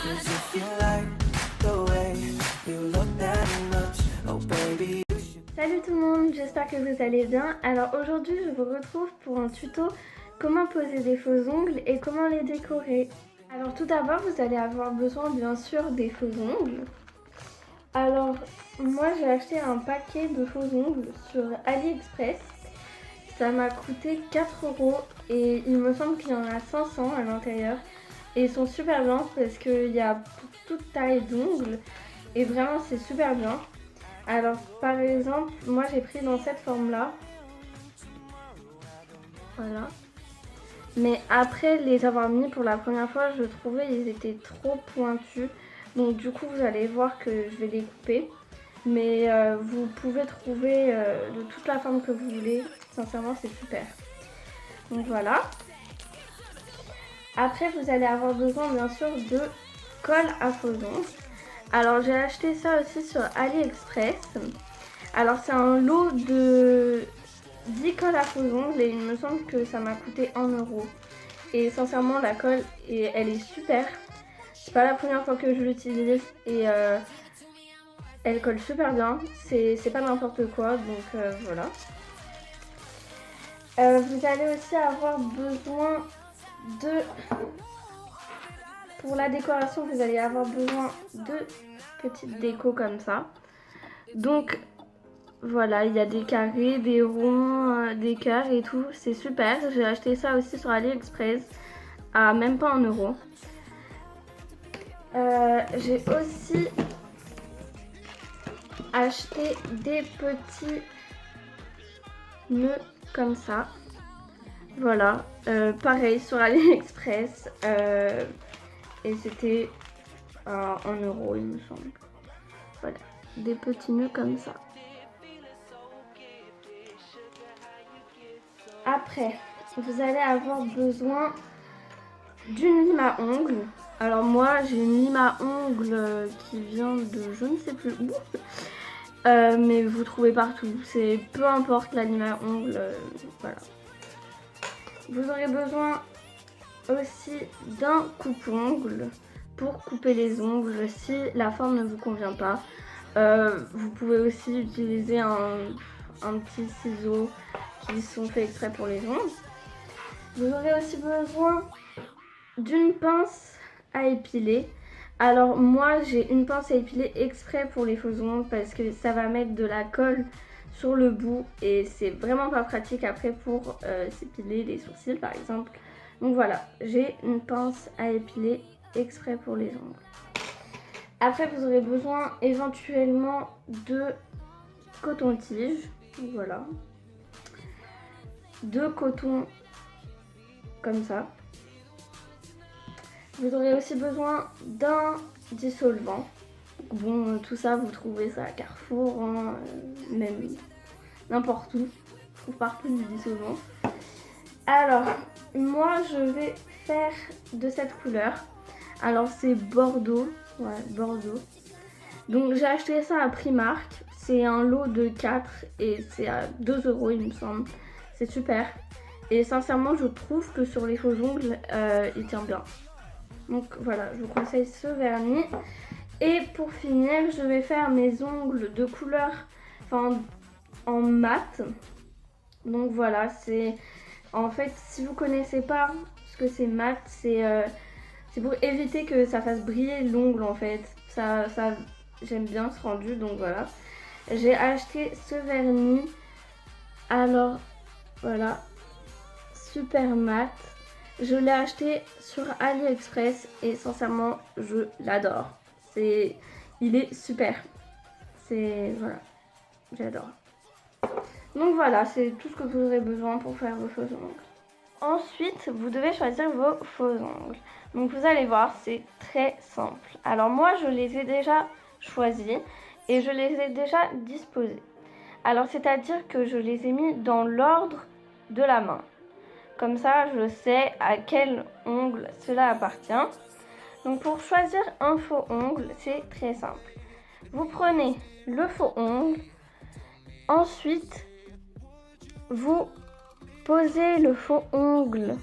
'Cause if you like the way you look that much, oh baby. Salut tout le monde, j'espère que vous allez bien. Alors aujourd'hui je vous retrouve pour un tuto comment poser des faux ongles et comment les décorer. Alors tout d'abord vous allez avoir besoin bien sûr des faux ongles. Alors moi j'ai acheté un paquet de faux ongles sur AliExpress. Ça m'a coûté 4 € et il me semble qu'il y en a 500 à l'intérieur. Et ils sont super bien parce qu'il y a pour toute taille d'ongles et vraiment c'est super bien. Alors par exemple, moi j'ai pris dans cette forme là. Voilà. Mais après les avoir mis pour la première fois, je trouvais ils étaient trop pointus. Donc du coup vous allez voir que je vais les couper. Mais vous pouvez trouver de toute la forme que vous voulez. Sincèrement c'est super. Donc voilà. Après vous allez avoir besoin bien sûr de colle à faux ongles. Alors j'ai acheté ça aussi sur AliExpress. Alors c'est un lot de 10 colles à faux ongles et il me semble que ça m'a coûté 1 €. Et sincèrement la colle elle est super. C'est pas la première fois que je l'utilise et elle colle super bien. C'est pas n'importe quoi donc voilà. Vous allez aussi avoir besoin de... Pour la décoration vous allez avoir besoin de petites décos comme ça. Donc voilà, il y a des carrés, des ronds, des cœurs et tout, c'est super. J'ai acheté ça aussi sur AliExpress à même pas 1 €. J'ai aussi acheté des petits nœuds comme ça. Voilà, pareil sur AliExpress et c'était à 1 € il me semble. Voilà, des petits nœuds comme ça. Après, vous allez avoir besoin d'une lime à ongles. Alors moi j'ai une lime à ongles qui vient de je ne sais plus où. Mais vous trouvez partout. C'est peu importe la lime à ongles. Voilà. Vous aurez besoin aussi d'un coupe-ongles pour couper les ongles si la forme ne vous convient pas. Vous pouvez aussi utiliser un petit ciseau qui sont faits exprès pour les ongles. Vous aurez aussi besoin d'une pince à épiler. Alors moi j'ai une pince à épiler exprès pour les faux ongles parce que ça va mettre de la colle sur le bout et c'est vraiment pas pratique après pour s'épiler les sourcils par exemple. Donc voilà, j'ai une pince à épiler exprès pour les ongles. Après vous aurez besoin éventuellement de coton-tige, voilà, de coton comme ça. Vous aurez aussi besoin d'un dissolvant. Bon, tout ça, vous trouvez ça à Carrefour, hein, même n'importe où. On trouve partout du dissolvant. Alors, moi, je vais faire de cette couleur. Alors, c'est Bordeaux. Ouais, Bordeaux. Donc, j'ai acheté ça à Primark. C'est un lot de 4 et c'est à 2 € il me semble. C'est super. Et sincèrement, je trouve que sur les faux ongles, il tient bien. Donc voilà, je vous conseille ce vernis. Et pour finir, je vais faire mes ongles de couleur, enfin en mat. Donc voilà, c'est en fait, si vous connaissez pas ce que c'est mat, c'est pour éviter que ça fasse briller l'ongle en fait. Ça j'aime bien ce rendu, donc voilà. J'ai acheté ce vernis. Alors voilà, super mat. Je l'ai acheté sur AliExpress et sincèrement je l'adore. Il est super. Voilà, j'adore. Donc voilà, c'est tout ce que vous aurez besoin pour faire vos faux ongles. Ensuite, vous devez choisir vos faux ongles. Donc vous allez voir, c'est très simple. Alors moi, je les ai déjà choisis et je les ai déjà disposés. Alors c'est-à-dire que je les ai mis dans l'ordre de la main. Comme ça, je sais à quel ongle cela appartient. Donc pour choisir un faux ongle, c'est très simple. Vous prenez le faux ongle. Ensuite, vous posez le faux ongle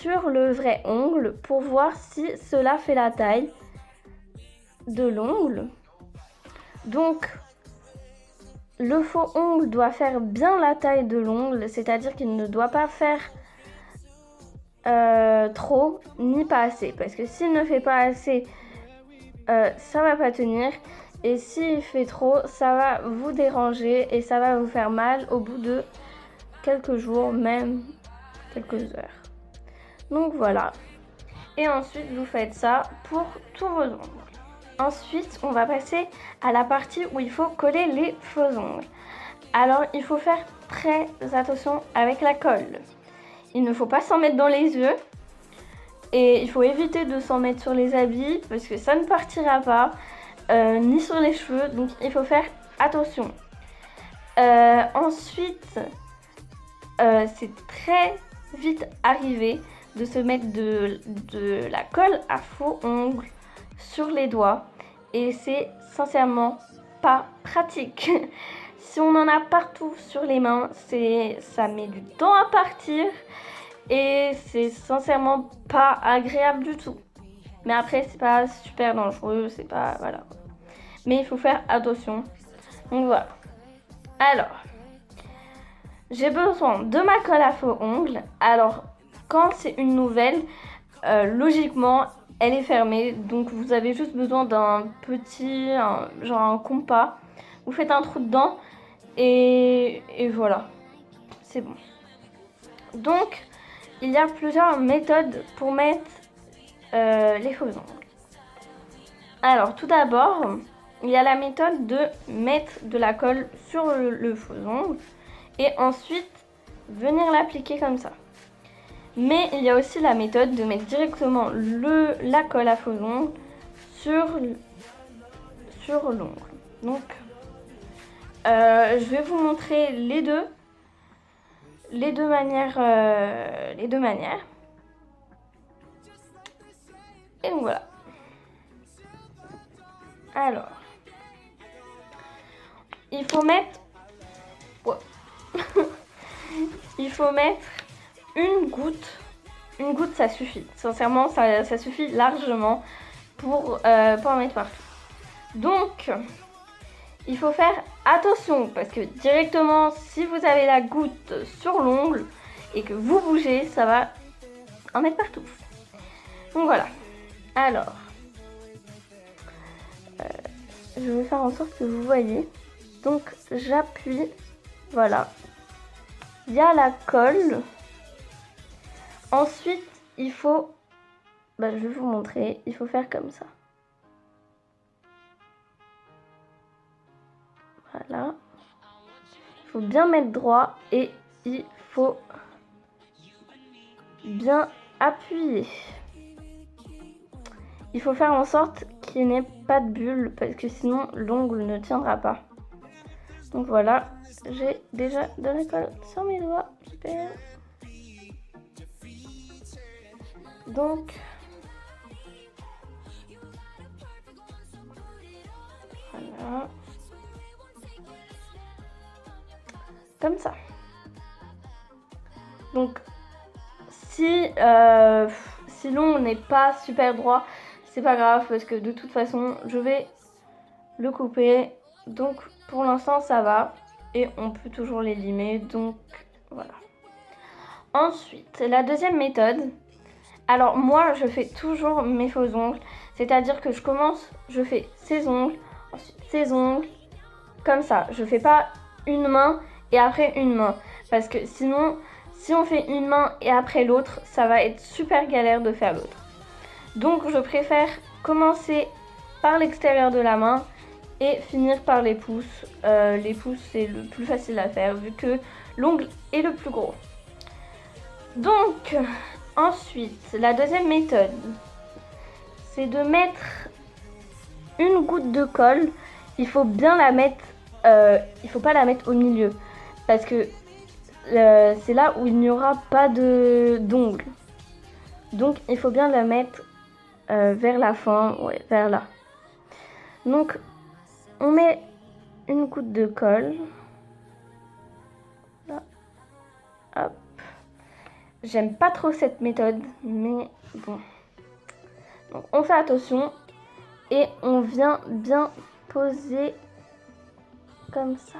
sur le vrai ongle pour voir si cela fait la taille de l'ongle. Donc, le faux ongle doit faire bien la taille de l'ongle, c'est-à-dire qu'il ne doit pas faire trop ni pas assez. Parce que s'il ne fait pas assez, ça va pas tenir. Et s'il fait trop, ça va vous déranger et ça va vous faire mal au bout de quelques jours, même quelques heures. Donc voilà. Et ensuite, vous faites ça pour tous vos ongles. Ensuite, on va passer à la partie où il faut coller les faux ongles. Alors, il faut faire très attention avec la colle. Il ne faut pas s'en mettre dans les yeux. Et il faut éviter de s'en mettre sur les habits parce que ça ne partira pas. Ni sur les cheveux. Donc, il faut faire attention. Ensuite, c'est très vite arrivé de se mettre de la colle à faux ongles sur les doigts et c'est sincèrement pas pratique. Si on en a partout sur les mains, ça met du temps à partir et c'est sincèrement pas agréable du tout. Mais après, c'est pas super dangereux, c'est pas... voilà. Mais il faut faire attention. Donc voilà. Alors, j'ai besoin de ma colle à faux ongles. Alors, quand c'est une nouvelle, logiquement, elle est fermée. Donc, vous avez juste besoin d'un petit, genre un compas. Vous faites un trou dedans et voilà. C'est bon. Donc, il y a plusieurs méthodes pour mettre les faux ongles. Alors, tout d'abord, il y a la méthode de mettre de la colle sur le faux ongle et ensuite venir l'appliquer comme ça. Mais il y a aussi la méthode de mettre directement la colle à faux ongles sur l'ongle. Donc, je vais vous montrer les deux manières. Et donc voilà. Alors, il faut mettre... Ouais. Il faut mettre une goutte. Une goutte, ça suffit. Sincèrement, ça suffit largement pour en mettre partout. Donc, il faut faire attention parce que directement, si vous avez la goutte sur l'ongle et que vous bougez, ça va en mettre partout. Donc voilà. Alors, je vais faire en sorte que vous voyez. Donc, j'appuie. Voilà. Il y a la colle. Ensuite, il faut... je vais vous montrer. Il faut faire comme ça. Voilà. Il faut bien mettre droit et il faut bien appuyer. Il faut faire en sorte qu'il n'y ait pas de bulle parce que sinon l'ongle ne tiendra pas. Donc voilà, j'ai déjà de la colle sur mes doigts. Super. Donc, voilà. Comme ça. Donc, si l'ongle n'est pas super droit, c'est pas grave parce que de toute façon, je vais le couper. Donc, pour l'instant, ça va. Et on peut toujours les limer. Donc, voilà. Ensuite, la deuxième méthode. Alors, moi, je fais toujours mes faux ongles. C'est-à-dire que je commence, je fais ces ongles, ensuite ces ongles. Comme ça. Je fais pas une main et après une main. Parce que sinon, si on fait une main et après l'autre, ça va être super galère de faire l'autre. Donc, je préfère commencer par l'extérieur de la main et finir par les pouces. Les pouces, c'est le plus facile à faire vu que l'ongle est le plus gros. Donc, ensuite, la deuxième méthode, c'est de mettre une goutte de colle. Il faut bien la mettre, il faut pas la mettre au milieu parce que c'est là où il n'y aura pas d'ongle. Donc, il faut bien la mettre vers la fin, ouais, vers là. Donc, on met une goutte de colle. Là. Hop. j'aime pas trop cette méthode, mais bon. Donc on fait attention et on vient bien poser comme ça.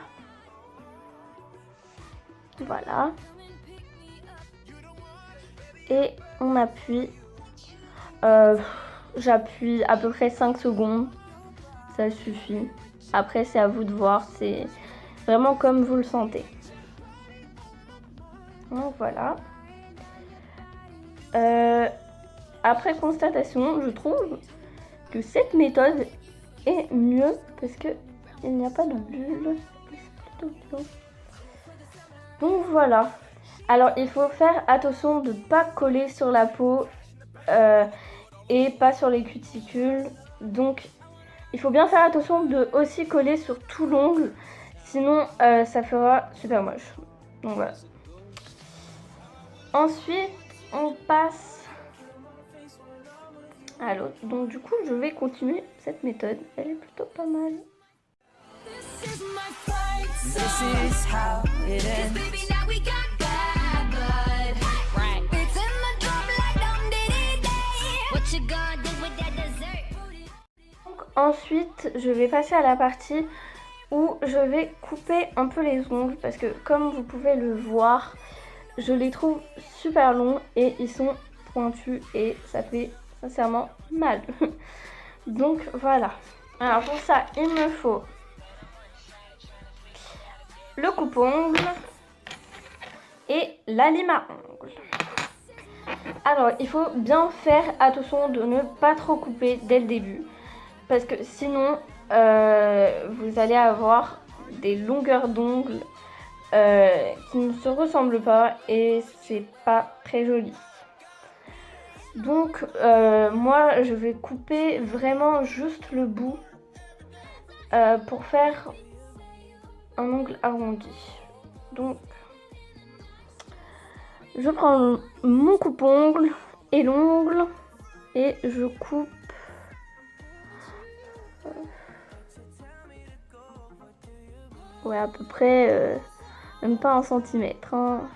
Voilà. Et on appuie. J'appuie à peu près 5 secondes. Ça suffit. Après, c'est à vous de voir. C'est vraiment comme vous le sentez. Donc voilà. Après constatation, je trouve que cette méthode est mieux parce que il n'y a pas de bulles. C'est plutôt bien. Donc voilà. Alors il faut faire attention de ne pas coller sur la peau et pas sur les cuticules. Donc il faut bien faire attention de aussi coller sur tout l'ongle. Sinon ça fera super moche. Donc voilà. Ensuite on passe à l'autre. Donc du coup je vais continuer cette méthode. Elle est plutôt pas mal. This is how it ends. Baby, now we got bad blood. Right. It's in the drum like dum diddy day. What you gonna do with that dessert? Donc, ensuite, je vais passer à la partie où je vais couper un peu les ongles parce que comme vous pouvez le voir, je les trouve super longs et ils sont pointus et ça fait sincèrement mal. Donc voilà. Alors pour ça, il me faut le coupe-ongle et la lime à ongles. Alors il faut bien faire attention de ne pas trop couper dès le début parce que sinon vous allez avoir des longueurs d'ongles qui ne se ressemblent pas et c'est pas très joli. Donc moi je vais couper vraiment juste le bout pour faire un ongle arrondi. Donc je prends mon coupe-ongle et l'ongle et je coupe ouais à peu près même pas 1 centimètre hein.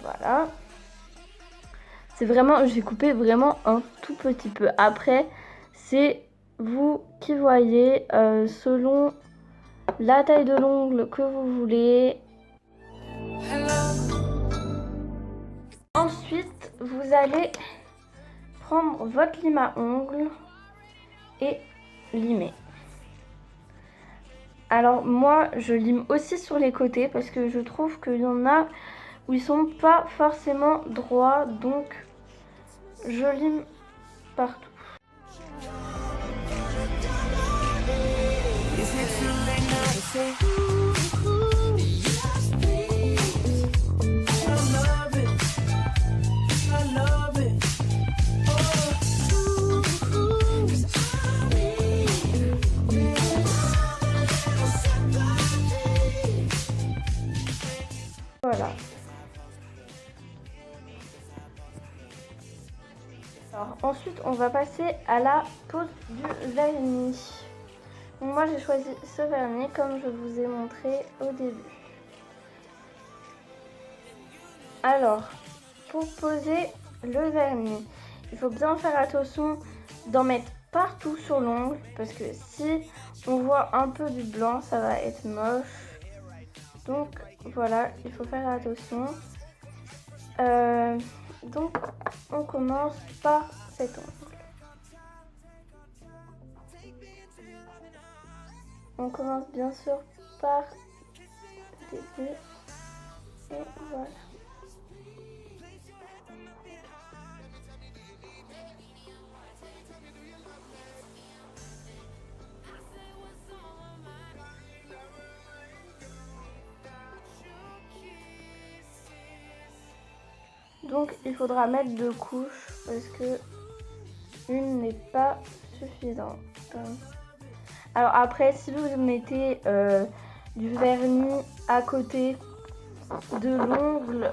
Voilà. C'est vraiment, j'ai coupé vraiment un tout petit peu. Après, c'est vous qui voyez selon la taille de l'ongle que vous voulez. Ensuite, vous allez prendre votre lime à ongles et limer. Alors moi, je lime aussi sur les côtés parce que je trouve qu'il y en a où ils sont pas forcément droits, donc je lime partout. Is it too late now to say I love it, I love it. Voilà. Alors, ensuite, on va passer à la pose du vernis. Donc, moi, j'ai choisi ce vernis comme je vous ai montré au début. Alors, pour poser le vernis, il faut bien faire attention d'en mettre partout sur l'ongle parce que si on voit un peu du blanc, ça va être moche. Donc voilà, il faut faire attention. Donc on commence par cet ongle. On commence bien sûr par le début. Et voilà. Donc il faudra mettre 2 couches parce que une n'est pas suffisante. Alors après, si vous mettez du vernis à côté de l'ongle,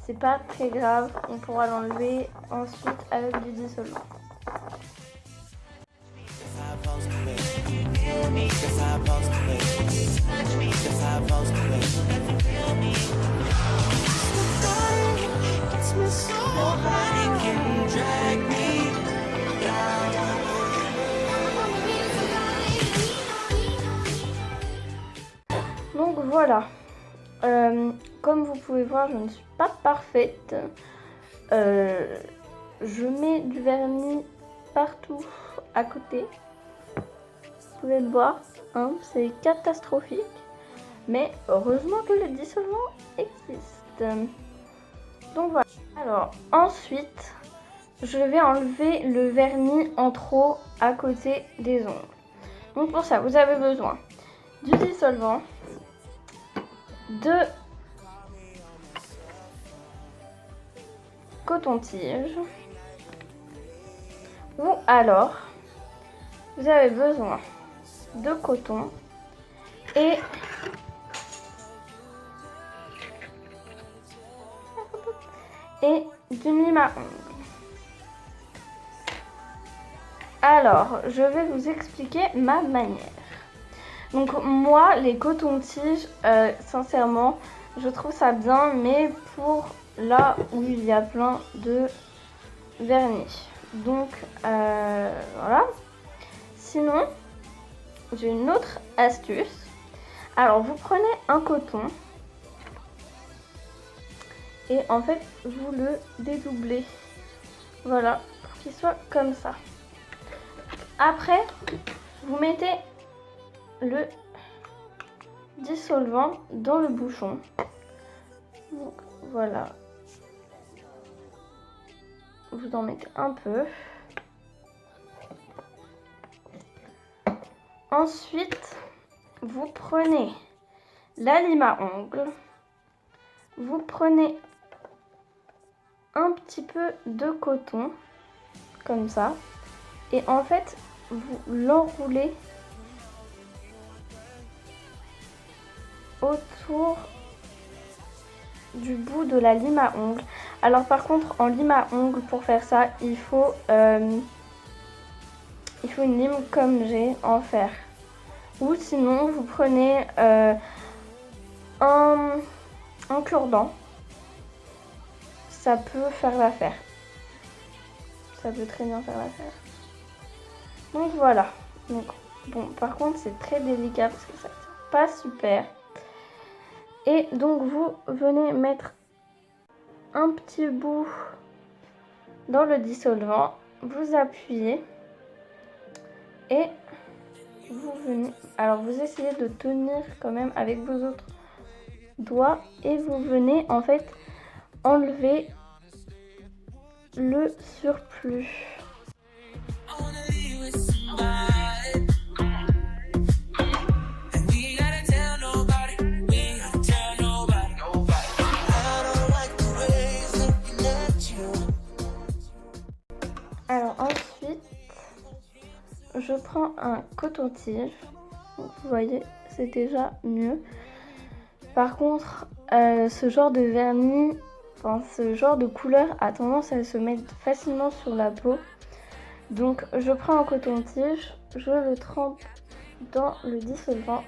c'est pas très grave, on pourra l'enlever ensuite avec du dissolvant. Just how I'm supposed to be. Just how I'm supposed to be. Gets me so high, can drag me down. Donc voilà. Comme vous pouvez voir, je ne suis pas parfaite. Je mets du vernis partout à côté. Vous pouvez le voir, hein, c'est catastrophique. Mais heureusement que le dissolvant existe. Donc voilà. Alors ensuite, je vais enlever le vernis en trop à côté des ongles. Donc pour ça, vous avez besoin du dissolvant, de coton-tige, ou alors vous avez besoin de coton et d'une lime à ongles. Alors, je vais vous expliquer ma manière. Donc moi, les cotons-tiges, sincèrement, je trouve ça bien, mais pour là où il y a plein de vernis. Donc voilà. Sinon, j'ai une autre astuce. Alors, vous prenez un coton et en fait, vous le dédoublez. Voilà, pour qu'il soit comme ça. Après, vous mettez le dissolvant dans le bouchon. Donc voilà. Vous en mettez un peu. Ensuite, vous prenez la lime à ongles. Vous prenez un petit peu de coton, comme ça. Et en fait, vous l'enroulez autour du bout de la lime à ongles. Alors par contre, en lime à ongles, pour faire ça, il faut une lime comme j'ai en fer. Ou sinon, vous prenez un cure-dent. Ça peut faire l'affaire. Ça peut très bien faire l'affaire. Donc voilà. Donc, bon, par contre, c'est très délicat parce que ça tient pas super. Et donc, vous venez mettre un petit bout dans le dissolvant. Vous appuyez. Et vous venez... Alors, vous essayez de tenir quand même avec vos autres doigts. Et vous venez, en fait, enlever le surplus. Alors ensuite, je prends un coton-tige. Vous voyez, c'est déjà mieux. Par contre, ce genre de vernis, enfin ce genre de couleur a tendance à se mettre facilement sur la peau. Donc je prends un coton-tige, je le trempe dans le dissolvant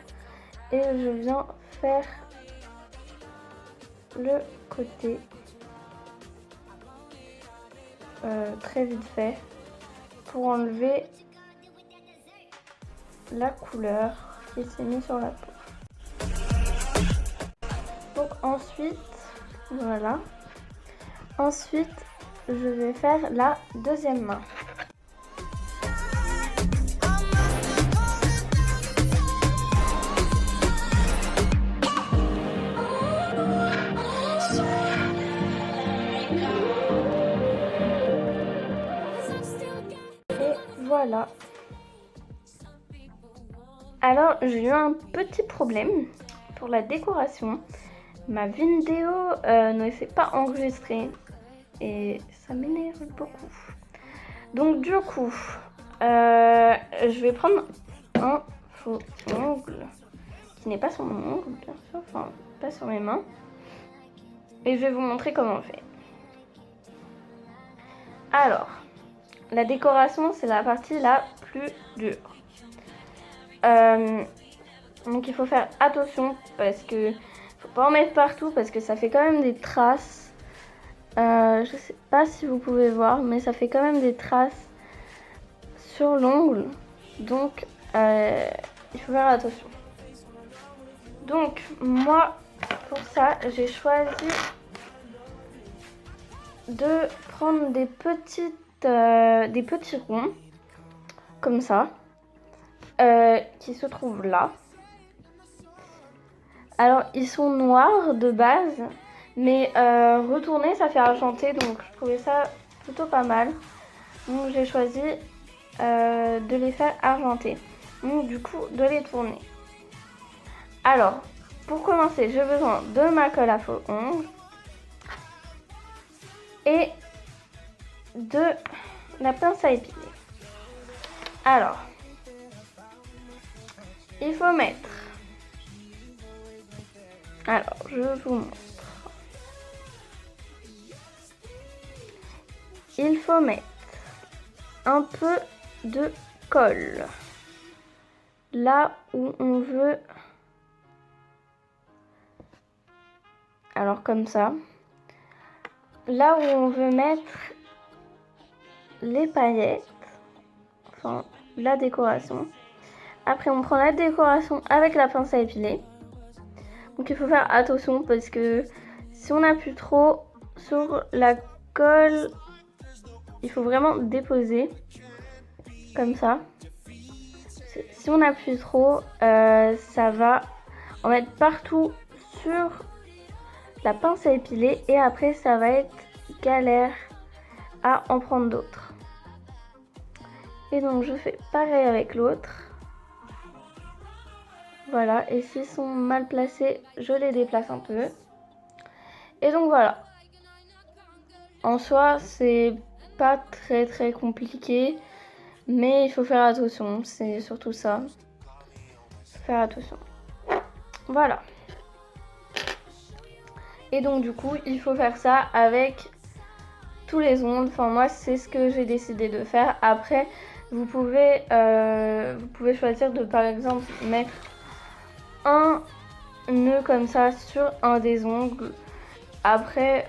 et je viens faire le côté très vite fait pour enlever la couleur qui s'est mise sur la peau. Donc ensuite, voilà. Ensuite, je vais faire la deuxième main. Voilà. Alors, j'ai eu un petit problème pour la décoration. Ma vidéo ne s'est pas enregistrée et ça m'énerve beaucoup. Donc du coup, je vais prendre un faux ongle qui n'est pas sur mon ongle, bien sûr, enfin pas sur mes mains. Et je vais vous montrer comment on fait. Alors, la décoration, c'est la partie la plus dure. Donc il faut faire attention parce que faut pas en mettre partout parce que ça fait quand même des traces. Je sais pas si vous pouvez voir, mais ça fait quand même des traces sur l'ongle. Donc il faut faire attention. Donc moi pour ça j'ai choisi de prendre des petits ronds comme ça qui se trouvent là. Alors ils sont noirs de base, mais retourner ça fait argenté, donc je trouvais ça plutôt pas mal. Donc j'ai choisi de les faire argentés. Donc du coup de les tourner. Alors pour commencer j'ai besoin de ma colle à faux ongles et de la pince à épiler. Alors il faut mettre, alors je vous montre, il faut mettre un peu de colle là où on veut, alors comme ça, là où on veut mettre les paillettes, enfin la décoration. Après on prend la décoration avec la pince à épiler. Donc il faut faire attention parce que si on appuie trop sur la colle, il faut vraiment déposer comme ça. Si on appuie trop, ça va en mettre partout sur la pince à épiler et après ça va être galère à en prendre d'autres. Et donc je fais pareil avec l'autre. Voilà, et s'ils sont mal placés, je les déplace un peu. Et donc voilà. En soi, c'est pas très compliqué, mais il faut faire attention, c'est surtout ça. Faire attention. Voilà. Et donc du coup, il faut faire ça avec tous les ongles. Enfin moi, c'est ce que j'ai décidé de faire. Après, vous pouvez choisir de par exemple mettre un nœud comme ça sur un des ongles. Après,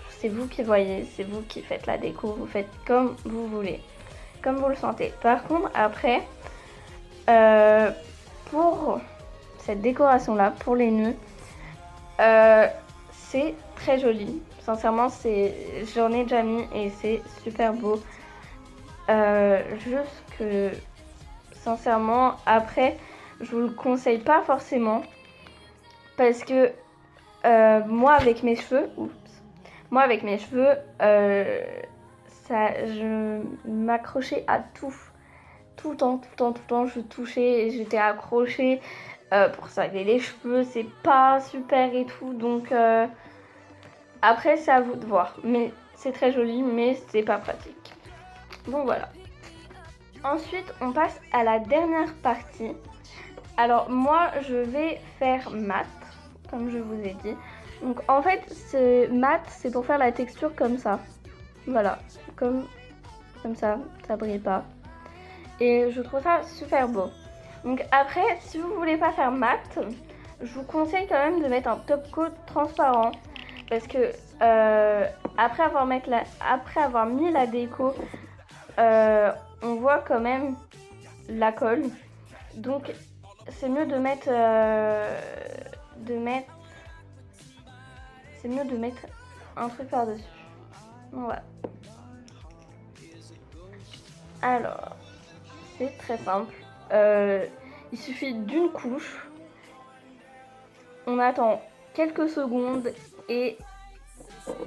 c'est vous qui voyez, c'est vous qui faites la déco, vous faites comme vous voulez, comme vous le sentez. Par contre, après, pour cette décoration-là, pour les nœuds, c'est très joli. Sincèrement, j'en ai déjà mis et c'est super beau. Juste que, sincèrement, après, je vous le conseille pas forcément parce que moi avec mes cheveux, je m'accrochais à tout le temps, je touchais et j'étais accrochée pour s'aller les cheveux, c'est pas super et tout, donc après c'est à vous de voir, mais c'est très joli, mais c'est pas pratique. Donc voilà. Ensuite, on passe à la dernière partie. Alors moi, je vais faire mat, comme je vous ai dit. Donc en fait, ce mat, c'est pour faire la texture comme ça. Voilà, comme ça brille pas. Et je trouve ça super beau. Donc après, si vous voulez pas faire mat, je vous conseille quand même de mettre un top coat transparent. Parce que après avoir mis la déco, on voit quand même la colle. Donc c'est mieux de mettre un truc par-dessus. Voilà. Alors, c'est très simple. Il suffit d'une couche. On attend quelques secondes et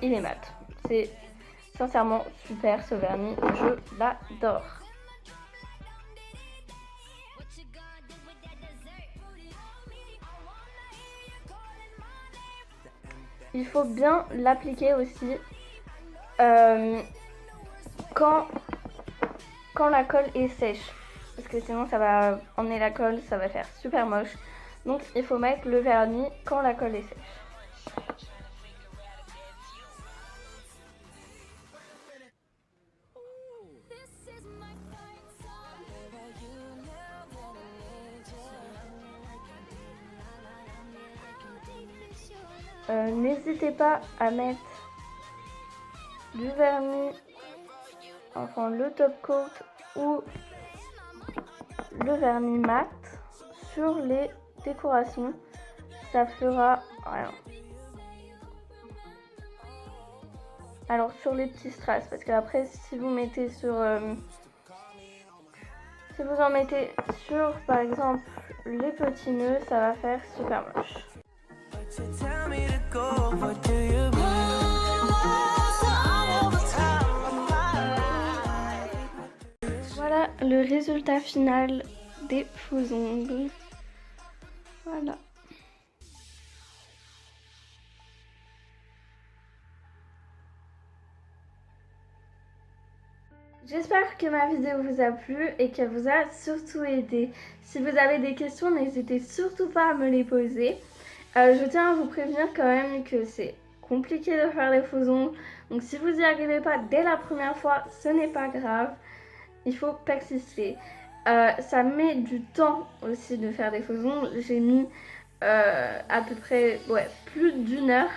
il est mat. C'est sincèrement super ce vernis. Je l'adore. Il faut bien l'appliquer aussi quand la colle est sèche. Parce que sinon ça va emmener la colle, ça va faire super moche. Donc il faut mettre le vernis quand la colle est sèche. N'hésitez pas à mettre du vernis, enfin le top coat ou le vernis mat sur les décorations, ça fera rien. Alors sur les petits strass, parce qu'après si vous mettez sur si vous en mettez sur par exemple les petits nœuds, ça va faire super moche. But you tell me to go, what do you mean? Voilà le résultat final des faux ongles. Voilà. J'espère que ma vidéo vous a plu et qu'elle vous a surtout aidé. Si vous avez des questions, n'hésitez surtout pas à me les poser. Je tiens à vous prévenir quand même que c'est compliqué de faire les faux ongles. Donc si vous n'y arrivez pas dès la première fois, ce n'est pas grave. Il faut persister. Ça met du temps aussi de faire des faux ongles. J'ai mis à peu près plus d'1 heure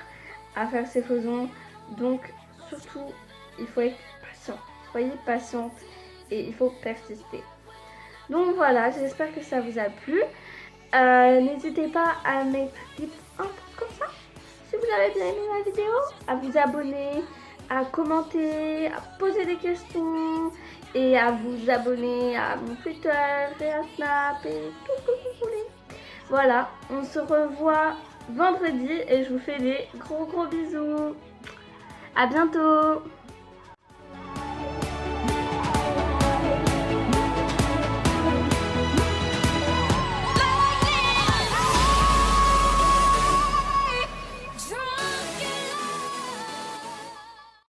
à faire ces faux ongles. Donc surtout, il faut être patient. Soyez patiente et il faut persister. Donc voilà, j'espère que ça vous a plu. N'hésitez pas à mettre un truc comme ça si vous avez bien aimé la vidéo, à vous abonner, à commenter, à poser des questions et à vous abonner à mon Twitter et à Snap et tout ce que vous voulez. Voilà, on se revoit vendredi et je vous fais des gros bisous. À bientôt.